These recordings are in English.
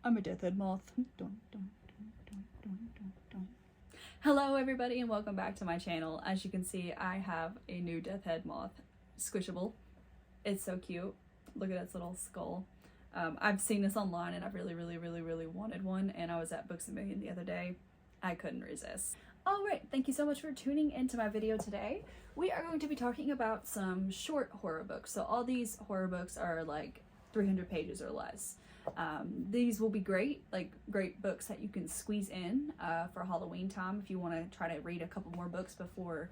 I'm a death head moth. Dun, dun, dun, dun, dun, dun, dun. Hello everybody and welcome back to my channel. As you can see, I have a new death head moth squishable. It's so cute. Look at its little skull. I've seen this online and I've really wanted one, and I was at Books A Million the other day. I couldn't resist. Alright, thank you so much for tuning into my video today. We are going to be talking about some short horror books. So all these horror books are like 300 pages or less. These will be great books that you can squeeze in for Halloween time if you want to try to read a couple more books before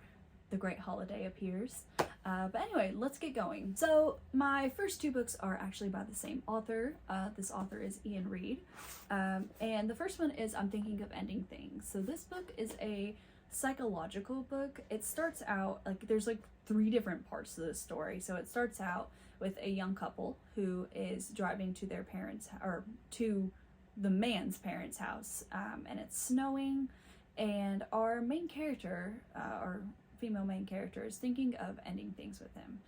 the great holiday appears. But anyway, let's get going. So my first two books are actually by the same author. This author is Ian Reid. And the first one is I'm Thinking of Ending Things. So this book is a psychological book. It starts out, there's 3 different parts to the story. So it starts out with a young couple who is driving to their parents, or to the man's parents' house, and it's snowing, and our main character, our female main character, is thinking of ending things with him,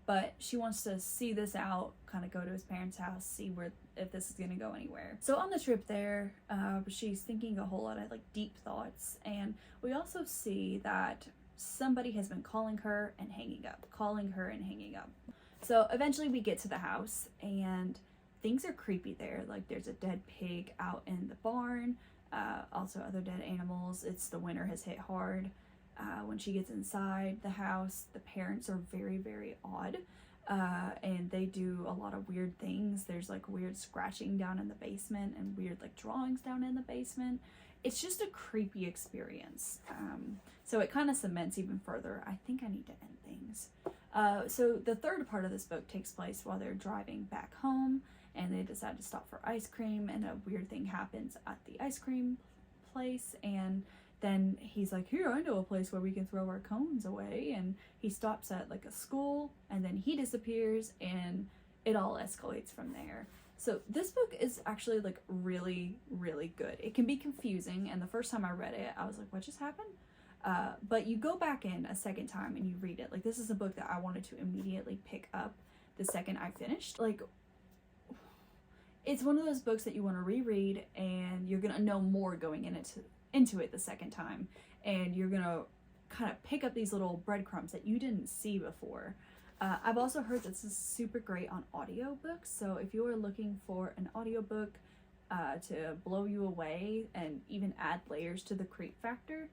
but she wants to see this out, kind of go to his parents' house, see if this is going to go anywhere. So on the trip there, she's thinking a whole lot of deep thoughts, and we also see that somebody has been calling her and hanging up. So eventually we get to the house and things are creepy there. There's a dead pig out in the barn, also other dead animals. It's the winter has hit hard. When she gets inside the house, the parents are very odd, and they do a lot of weird things. There's weird scratching down in the basement and weird drawings down in the basement. It's just a creepy experience. So it kind of cements even further, I think I need to end things. So the third part of this book takes place while they're driving back home, and they decide to stop for ice cream, and a weird thing happens at the ice cream place, and then he's like, here, I know a place where we can throw our cones away, and he stops at a school, and then he disappears, and it all escalates from there. So this book is actually really good. It can be confusing, and the first time I read it, I was like, what just happened? But you go back in a second time and you read it. This is a book that I wanted to immediately pick up the second I finished. It's one of those books that you want to reread, and you're gonna know more going into it the second time, and you're gonna kind of pick up these little breadcrumbs that you didn't see before. I've also heard this is super great on audiobooks, so if you are looking for an audiobook to blow you away and even add layers to the creep factor,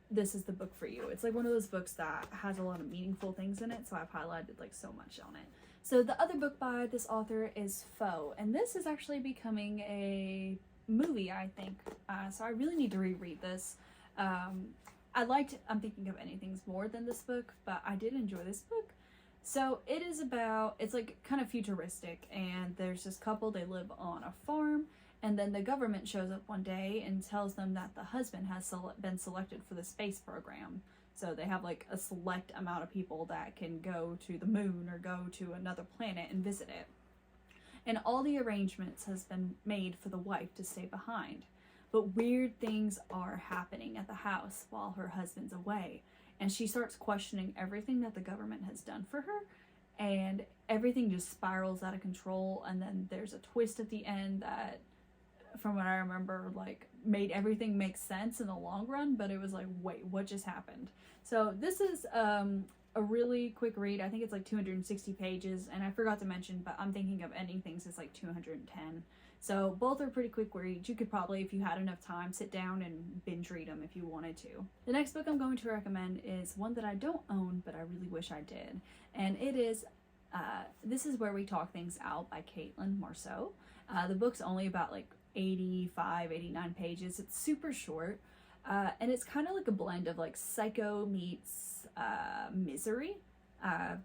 this is the book for you. It's one of those books that has a lot of meaningful things in it, so I've highlighted so much on it. So the other book by this author is Foe, and this is actually becoming a movie, I think. So I really need to reread this. I liked I'm Thinking of Ending Things more than this book, but I did enjoy this book. So it is about, it's kind of futuristic, and there's this couple, they live on a farm, and then the government shows up one day and tells them that the husband has been selected for the space program. So they have a select amount of people that can go to the moon or go to another planet and visit it. And all the arrangements has been made for the wife to stay behind. But weird things are happening at the house while her husband's away. And she starts questioning everything that the government has done for her, and everything just spirals out of control. And then there's a twist at the end that, from what I remember, made everything make sense in the long run, but it was wait, what just happened? So this is a really quick read. I think it's 260 pages, and I forgot to mention, but I'm Thinking of Ending Things is 210. So both are pretty quick reads. You could probably, if you had enough time, sit down and binge read them if you wanted to. The next book I'm going to recommend is one that I don't own, but I really wish I did. And it is This Is Where We Talk Things Out by Caitlin Marceau. The book's only about 85, 89 pages. It's super short. And it's kind of a blend of Psycho meets Misery.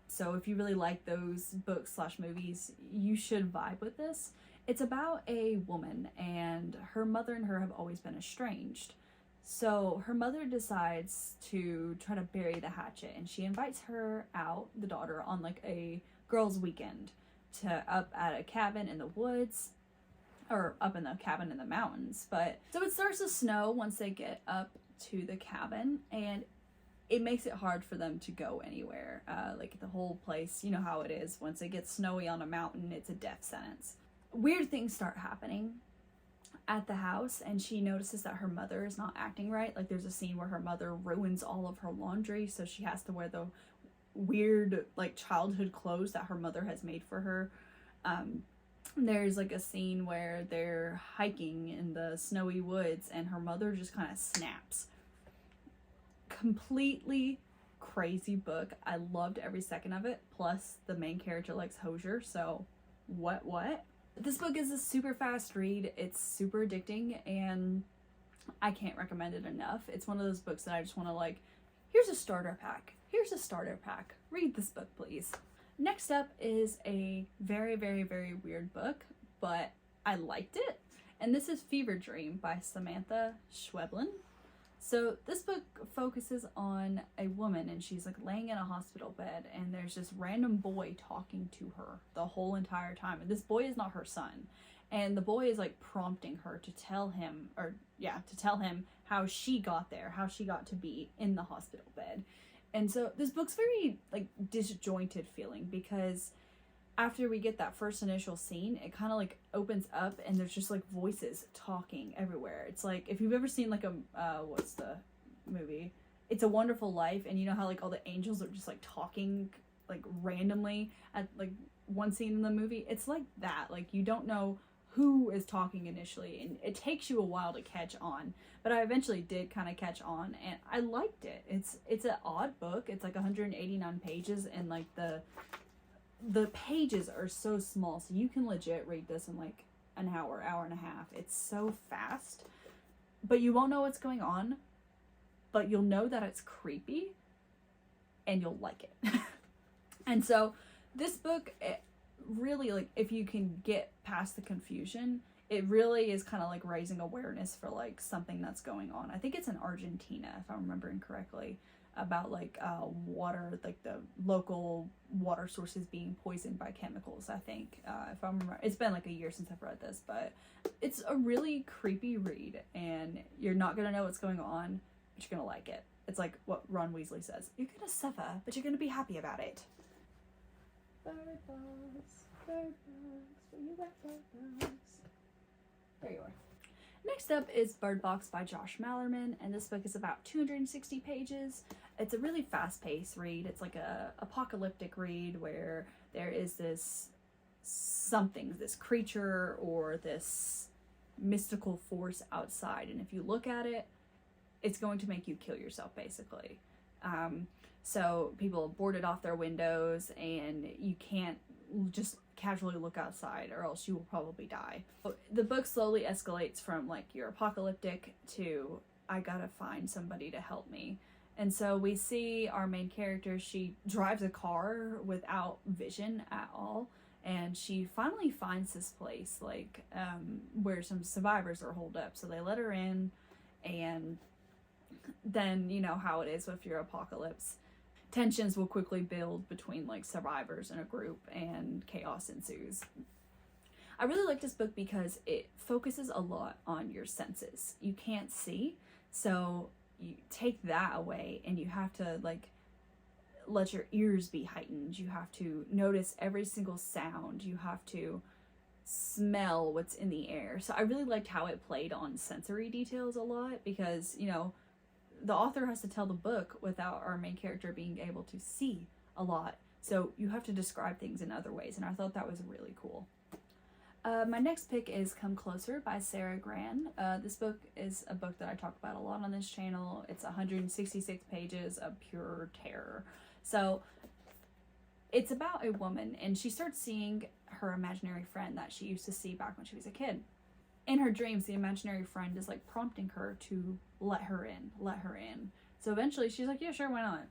So if you really like those books / movies, you should vibe with this. It's about a woman, and her mother and her have always been estranged. So her mother decides to try to bury the hatchet, and she invites her out, the daughter, on a girls' weekend to up at a cabin in the woods, or up in the cabin in the mountains. But so it starts to snow once they get up to the cabin, and it makes it hard for them to go anywhere. The whole place, you know how it is. Once it gets snowy on a mountain, it's a death sentence. weird things start happening at the house, and she notices that her mother is not acting right. Like, there's a scene where her mother ruins all of her laundry, so she has to wear the weird, like, childhood clothes that her mother has made for her. There's like a scene where they're hiking in the snowy woods and her mother just kind of snaps. Completely crazy book. I loved every second of it. Plus the main character likes Hosier, so what? This book is a super fast read. It's super addicting and I can't recommend it enough. It's one of those books that I just want to, like, here's a starter pack. Here's a starter pack. Read this book, please. Next up is a very, very, very weird book, but I liked it. And this is Fever Dream by Samantha Schweblin. So this book focuses on a woman, and she's like laying in a hospital bed, and there's this random boy talking to her the whole entire time. And this boy is not her son. And the boy is like prompting her to tell him how she got there, how she got to be in the hospital bed. And so this book's very like disjointed feeling, because after we get that first initial scene, it kind of like opens up and there's just like voices talking everywhere. It's like, if you've ever seen like a, what's the movie? It's a Wonderful Life, and you know how like all the angels are just like talking like randomly at like one scene in the movie? It's like that. Like, you don't know who is talking initially, and it takes you a while to catch on, but I eventually did kind of catch on and I liked it. It's an odd book. It's like 189 pages, and like the pages are so small, so you can legit read this in like an hour and a half. It's so fast, but you won't know what's going on, but you'll know that it's creepy and you'll like it. And so this book, really, like, if you can get past the confusion, it really is kind of like raising awareness for like something that's going on. I think it's in Argentina, if I'm remembering correctly, about like water, like the local water sources being poisoned by chemicals. I think if I'm remember, it's been like a year since I've read this, but it's a really creepy read, and you're not gonna know what's going on, but you're gonna like it. It's like what Ron Weasley says: you're gonna suffer, but you're gonna be happy about it. Bird box, where you at, bird box? There you are. Next up is Bird Box by Josh Malerman, and this book is about 260 pages. It's a really fast-paced read. It's like a apocalyptic read where there is this creature or this mystical force outside, and if you look at it, it's going to make you kill yourself, basically. So people have boarded off their windows, and you can't just casually look outside or else you will probably die. The book slowly escalates from like you're apocalyptic to I gotta find somebody to help me. And so we see our main character, she drives a car without vision at all, and she finally finds this place like where some survivors are holed up. So they let her in, and then you know how it is with your apocalypse. Tensions will quickly build between like survivors in a group, and chaos ensues. I really like this book because it focuses a lot on your senses. You can't see, so you take that away and you have to like let your ears be heightened. You have to notice every single sound. You have to smell what's in the air. So I really liked how it played on sensory details a lot, because you know the author has to tell the book without our main character being able to see a lot. So you have to describe things in other ways, and I thought that was really cool. My next pick is Come Closer by Sarah Gran. This book is a book that I talk about a lot on this channel. It's 166 pages of pure terror. So it's about a woman, and she starts seeing her imaginary friend that she used to see back when she was a kid. In her dreams, the imaginary friend is like prompting her to let her in. So eventually she's like, yeah, sure, why not?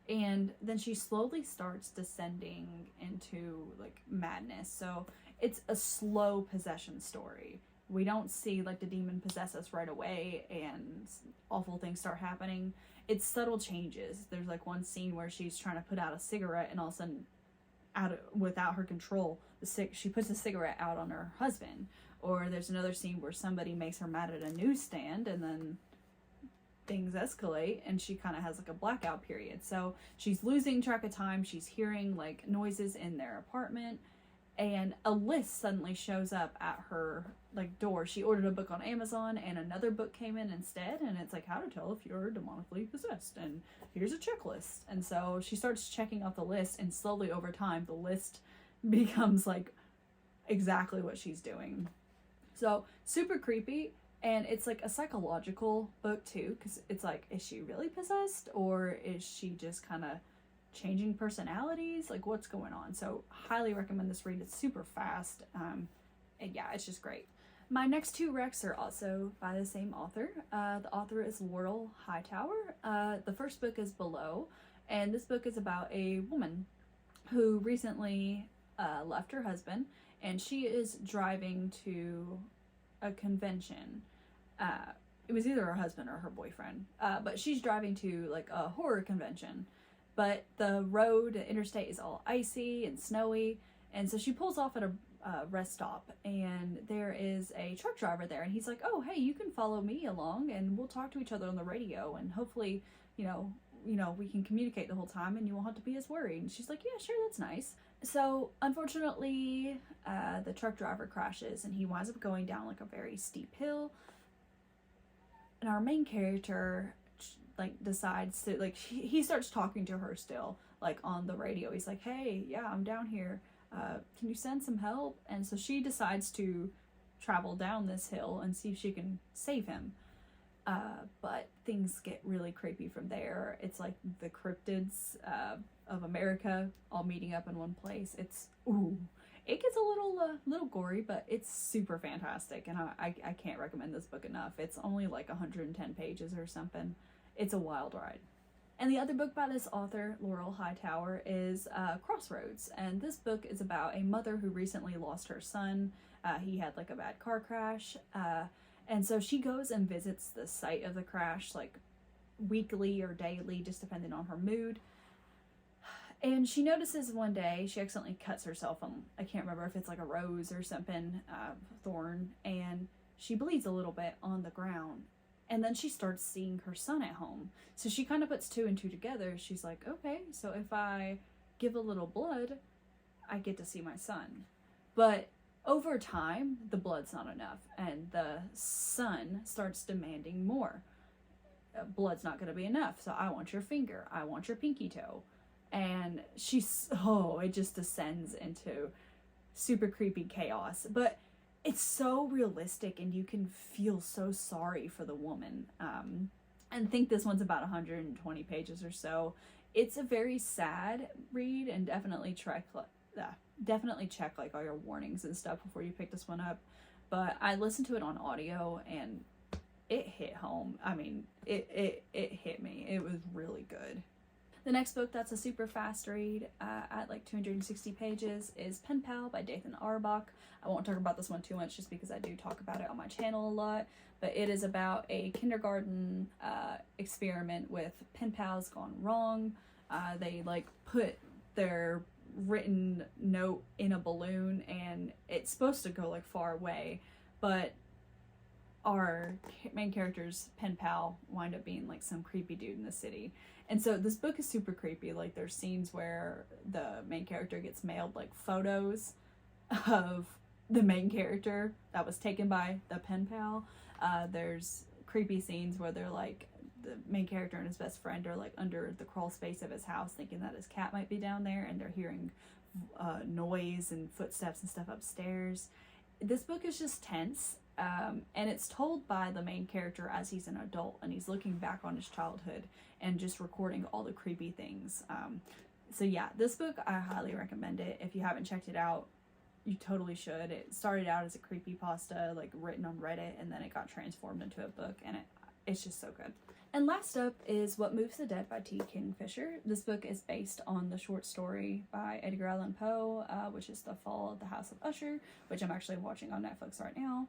And then she slowly starts descending into like madness. So it's a slow possession story. We don't see like the demon possess us right away and awful things start happening. It's subtle changes. There's like one scene where she's trying to put out a cigarette, and all of a sudden, without her control, she puts the cigarette out on her husband. Or there's another scene where somebody makes her mad at a newsstand, and then things escalate and she kind of has like a blackout period. So she's losing track of time. She's hearing like noises in their apartment, and a list suddenly shows up at her like door. She ordered a book on Amazon and another book came in instead, and it's like how to tell if you're demonically possessed, and here's a checklist. And so she starts checking off the list, and slowly over time the list becomes like exactly what she's doing. So super creepy, and it's like a psychological book too, because it's like, is she really possessed, or is she just kind of changing personalities? Like, what's going on? So highly recommend this read. It's super fast, and yeah, it's just great. My next two recs are also by the same author. The author is Laurel Hightower. The first book is Below, and this book is about a woman who recently left her husband, and she is driving to a convention. It was either her husband or her boyfriend, but she's driving to like a horror convention. But the road, the interstate, is all icy and snowy, and so she pulls off at a rest stop, and there is a truck driver there, and he's like, "Oh, hey, you can follow me along, and we'll talk to each other on the radio, and hopefully, you know, we can communicate the whole time, and you won't have to be as worried." And she's like, "Yeah, sure, that's nice." So unfortunately, the truck driver crashes, and he winds up going down like a very steep hill. And our main character like decides to like he starts talking to her still like on the radio. He's like, "Hey, yeah, I'm down here. Can you send some help?" And so she decides to travel down this hill and see if she can save him. But things get really creepy from there. It's like the cryptids of America all meeting up in one place. It gets a little gory, but it's super fantastic, and I can't recommend this book enough. It's only like 110 pages or something. It's a wild ride. And the other book by this author, Laurel Hightower, is Crossroads. And this book is about a mother who recently lost her son. He had like a bad car crash. And so she goes and visits the site of the crash like weekly or daily, just depending on her mood. And she notices one day she accidentally cuts herself on, I can't remember if it's like a rose or something, thorn, and she bleeds a little bit on the ground. And then she starts seeing her son at home. So she kind of puts two and two together. She's like, okay, so if I give a little blood, I get to see my son. But over time, the blood's not enough, and the son starts demanding more. Blood's not going to be enough, so I want your finger. I want your pinky toe. And it just descends into super creepy chaos. But it's so realistic, and you can feel so sorry for the woman. And think this one's about 120 pages or so. It's a very sad read, and definitely check like all your warnings and stuff before you pick this one up. But I listened to it on audio, and it hit home. I mean, it hit me. It was really good. The next book that's a super fast read at like 260 pages is Pen Pal by Dathan Auerbach. I won't talk about this one too much just because I do talk about it on my channel a lot, but it is about a kindergarten experiment with pen pals gone wrong. They like put their written note in a balloon, and it's supposed to go like far away, but our main character's pen pal wind up being like some creepy dude in the city. And so this book is super creepy. Like there's scenes where the main character gets mailed like photos of the main character that was taken by the pen pal. There's creepy scenes where they're like the main character and his best friend are like under the crawl space of his house thinking that his cat might be down there, and they're hearing noise and footsteps and stuff upstairs. This book is just tense. And it's told by the main character as he's an adult, and he's looking back on his childhood and just recording all the creepy things. So yeah, this book, I highly recommend it. If you haven't checked it out, you totally should. It started out as a creepypasta, like written on Reddit, and then it got transformed into a book, and it's just so good. And last up is What Moves the Dead by T. Kingfisher. This book is based on the short story by Edgar Allan Poe, which is The Fall of the House of Usher, which I'm actually watching on Netflix right now.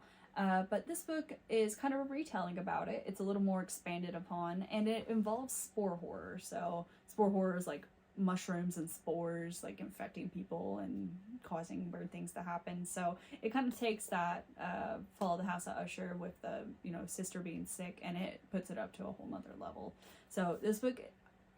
But this book is kind of a retelling about it. It's a little more expanded upon, and it involves spore horror. So spore horror is like mushrooms and spores like infecting people and causing weird things to happen. So it kind of takes that Fall of the House of Usher with the sister being sick, and it puts it up to a whole nother level. So this book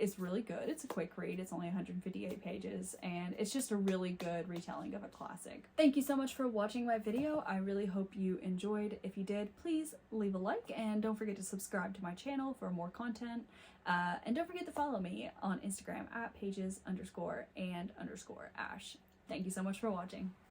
is really good. It's a quick read. It's only 158 pages, and it's just a really good retelling of a classic. Thank you so much for watching my video. I really hope you enjoyed. If you did, please leave a like, and don't forget to subscribe to my channel for more content. And don't forget to follow me on Instagram at pages_and_ash. Thank you so much for watching.